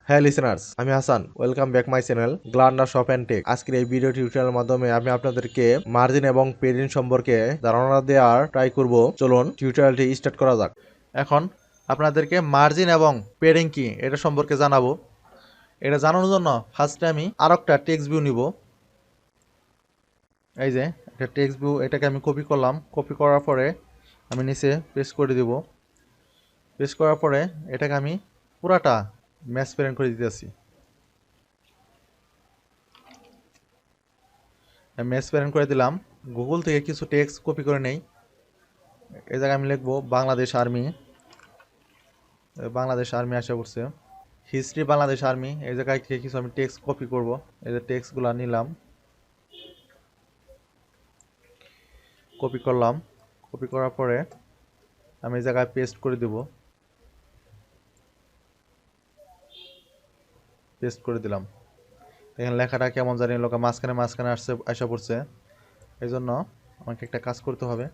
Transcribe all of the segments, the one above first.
হ্যাঁ লিসেনার্স, আমি Hasan. Welcome back my channel গ্লান্ডা শপ অ্যান্ড টেক। আজকের এই ভিডিও টিউটোরিয়ালের মাধ্যমে আমি আপনাদেরকে মার্জিন এবং পেডিং সম্পর্কে ধারণা দেওয়ার ট্রাই করব। চলুন টিউটোরিয়ালটি স্টার্ট করা যাক। এখন আপনাদেরকে মার্জিন এবং পেডিং কি এটা সম্পর্কে জানাবো। এটা জানানোর জন্য ফার্স্টে আমি আর একটা টেক্সট ভিউ নিব। এই যে একটা টেক্সট ভিউ, এটাকে আমি কপি করলাম। কপি করার পরে আমি নিচে পেস্ট করে দিব। পেস্ট করার পরে এটাকে আমি পুরাটা ম্যাচ প্যারেন্ট করে দিতেছি। ম্যাচ প্যারেন্ট করে দিলাম। গুগল থেকে কিছু টেক্সট কপি করে নেই। এই জায়গায় আমি লিখবো বাংলাদেশ আর্মি। বাংলাদেশ আর্মি আসা করছে। হিস্ট্রি বাংলাদেশ আর্মি, এই জায়গায় থেকে কিছু আমি টেক্সট কপি করব। এই যে টেক্সটগুলো নিলাম, কপি করলাম। কপি করার পরে আমি এই জায়গায় পেস্ট করে দেব। পেস্ট করে দিলাম। এখানে লেখাটা কেমন জানি লোক মাঝখানে মাঝখানে আসা পড়ছে। এই জন্য আমাকে একটা কাজ করতে হবে।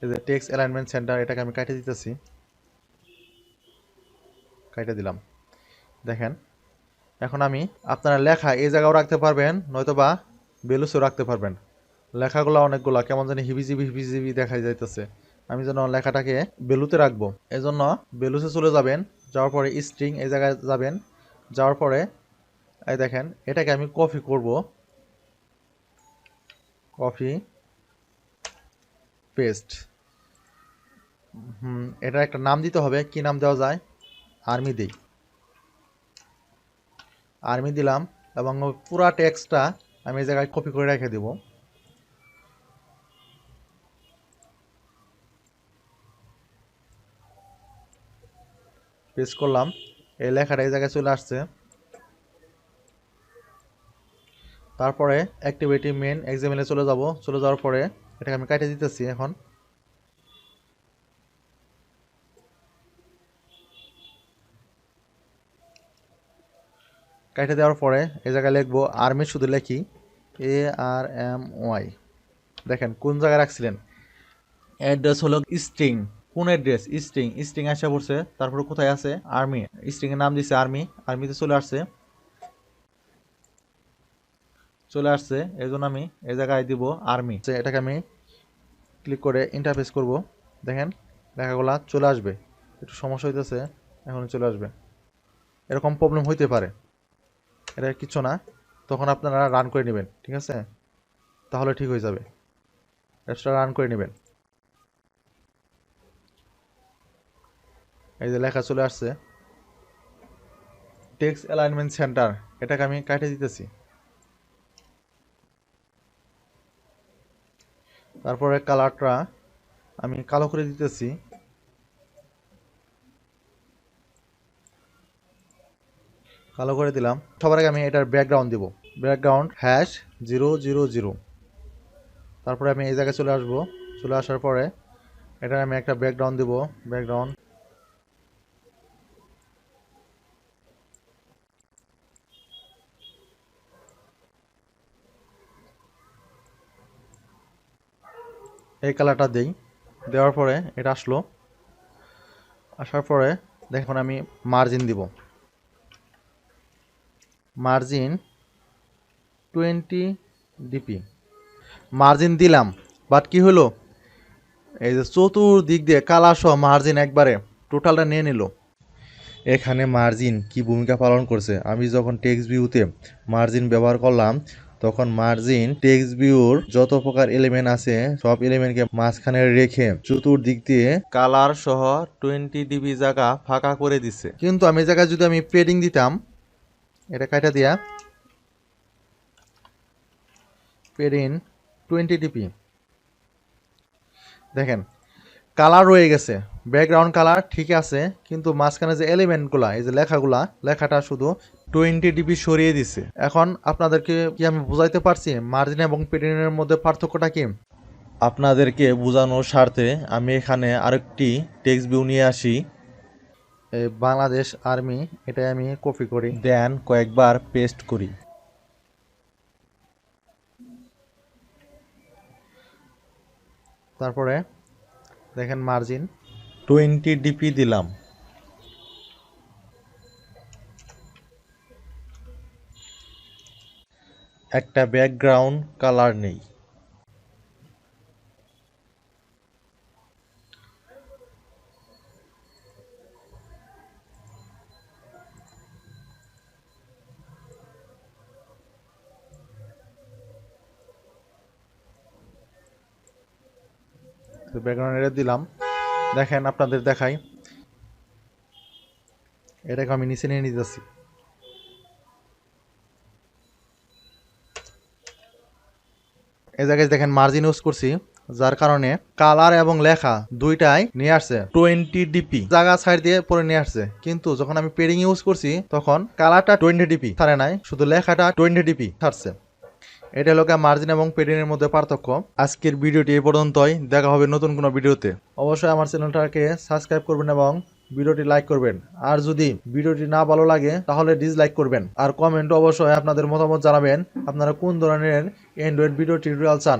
এই যে টেক্সট অ্যালাইনমেন্ট সেন্টার, এটাকে আমি কাটে দিতেছি। কাটে দিলাম। দেখেন, এখন আমি আপনারা লেখা এই জায়গাও রাখতে পারবেন, নয়তোবা বেলুসও রাখতে পারবেন। লেখাগুলো অনেকগুলা কেমন জানি হিবিজিবি হিবিজিবি দেখা যাইতেছে। আমি যেন লেখাটাকে বেলুতে রাখবো, এই জন্য বেলুসে চলে যাবেন। যাওয়ার পরে স্ট্রিং এই জায়গায় যাবেন। যাওয়ার পরে এই দেখেন, এটাকে আমি কপি করব। Copy paste. এটার একটা নাম দিতে হবে। কি নাম দেওয়া যায়? আর্মি দিই। আর্মি দিলাম এবং পুরা টেক্সটটা আমি এই জায়গায় কপি করে রেখে দেব। পেস্ট করলাম। এই লেখাটা এই জায়গায় চলে আসছে। তারপরে অ্যাক্টিভিটি মেন এক্সাম্পলে চলে যাব। চলে যাওয়ার পরে এটাকে আমি কাটে দিতেছি। এখন কাটে দেওয়ার পরে এই জায়গায় লিখবো আর্মি, শুধু লিখি ARMY। দেখেন কোন জায়গায় রাখছিলেন। অ্যাড্রেস হলো স্ট্রিং। কোন অ্যাড্রেস? স্ট্রিং। স্ট্রিং আসা পড়ছে। তারপরে কোথায় আছে? আর্মি। স্ট্রিং এর নাম দিছে আর্মি। আর্মিতে চলে আসছে। চলে আসছে, এই জন্য আমি এই জায়গায় দিব আর্মি। এটাকে আমি ক্লিক করে ইন্টারফেস করব। দেখেন লেখাগুলা চলে আসবে। একটু সমস্যা হইতেছে, এখন চলে আসবে। এরকম প্রবলেম হইতে পারে, এটা কিছু না। তখন আপনারা রান করে নেবেন, ঠিক আছে? তাহলে ঠিক হয়ে যাবে। অ্যাপসটা রান করে নেবেন। এই যে লেখা চলে আসছে টেক্সট অ্যালাইনমেন্ট সেন্টার, এটাকে আমি কাটে দিতেছি। তারপরে কালারটা আমি কালো করে দিতেছি। কালো করে দিলাম। সবার আগে আমি এটার ব্যাকগ্রাউন্ড দিব। ব্যাকগ্রাউন্ড #000। তারপরে আমি এই জায়গায় চলে আসব। চলে আসার পরে এটা আমি একটা ব্যাকগ্রাউন্ড দিব। ব্যাকগ্রাউন্ড এই কালারটা দেই। দেওয়ার পরে এটা আসলো। আসার পরে দেখুন আমি মার্জিন দিব। মার্জিন 20 dp মার্জিন দিলাম। বাট কি হলো, এই যে চতুর্দিক দিয়ে কালার সহ মার্জিন একবারে টোটালটা নিয়ে নিল। এখানে মার্জিন কি ভূমিকা পালন করছে? আমি যখন টেক্সট ভিউতে মার্জিন ব্যবহার করলাম, তখন মার্জিন টেক্সট ভিউর যত প্রকার এলিমেন্ট আছে সব এলিমেন্টকে মাঝখানে রেখে চতুর্দিক দিয়ে কালার সহ 20 dp জায়গা ফাঁকা করে দিছে। কিন্তু আমি জায়গায় যদি আমি পেডিং দিতাম, এটা কাটা দিয়া পেডিং 20 dp, দেখেন কালার রয়ে গেছে। ব্যাকগ্রাউন্ড কালার ঠিক আছে, কিন্তু মাঝখানে যে এলিমেন্টগুলা, এই যে লেখাটা শুধু 20 dp সরিয়ে দিছে। এখন আপনাদেরকে কি আমি বুঝাইতে পারছি মার্জিন এবং পেডিং এর মধ্যে পার্থক্যটা কি? আপনাদেরকে বোঝানোর স্বার্থে আমি এখানে আরেকটি টেক্সট ভিউ নিয়ে আসি। এই বাংলাদেশ আর্মি, এটাই আমি কপি করি, দেন কয়েকবার পেস্ট করি। তারপরে দেখেন মার্জিন 20 dp দিলাম। একটা ব্যাকগ্রাউন্ড কালার নেই। তো ব্যাকগ্রাউন্ড এটা দিলাম, দেখেন আপনাদের দেখাই, এটাকে আমি নিচে নিয়ে নিতেছি। এই জায়গায় দেখেন মার্জিন ইউজ করছি, যার কারণে কালার এবং লেখা দুইটাই নিয়ে আসছে 20 ডিপি, জায়গা সাইড দিয়ে পরে নিয়ে আসছে। কিন্তু যখন আমি পেডিং ইউজ করছি তখন কালারটা 20 ডিপি ছাড়ে নাই, শুধু লেখাটা 20 ডিপি ছাড়ছে। এটা হলো মার্জিন এবং পেডিং এর মধ্যে পার্থক্য। আজকের ভিডিওটি এই পর্যন্তই, দেখা হবে নতুন কোনো ভিডিওতে। অবশ্যই আমার চ্যানেলটাকে সাবস্ক্রাইব করবেন এবং ভিডিওটি লাইক করবেন। আর যদি ভিডিওটি না ভালো লাগে তাহলে ডিসলাইক করবেন। আর কমেন্ট অবশ্যই আপনাদের মতামত জানাবেন, আপনারা কোন ধরনের অ্যান্ড্রয়েড ভিডিও টিউটোরিয়াল চান।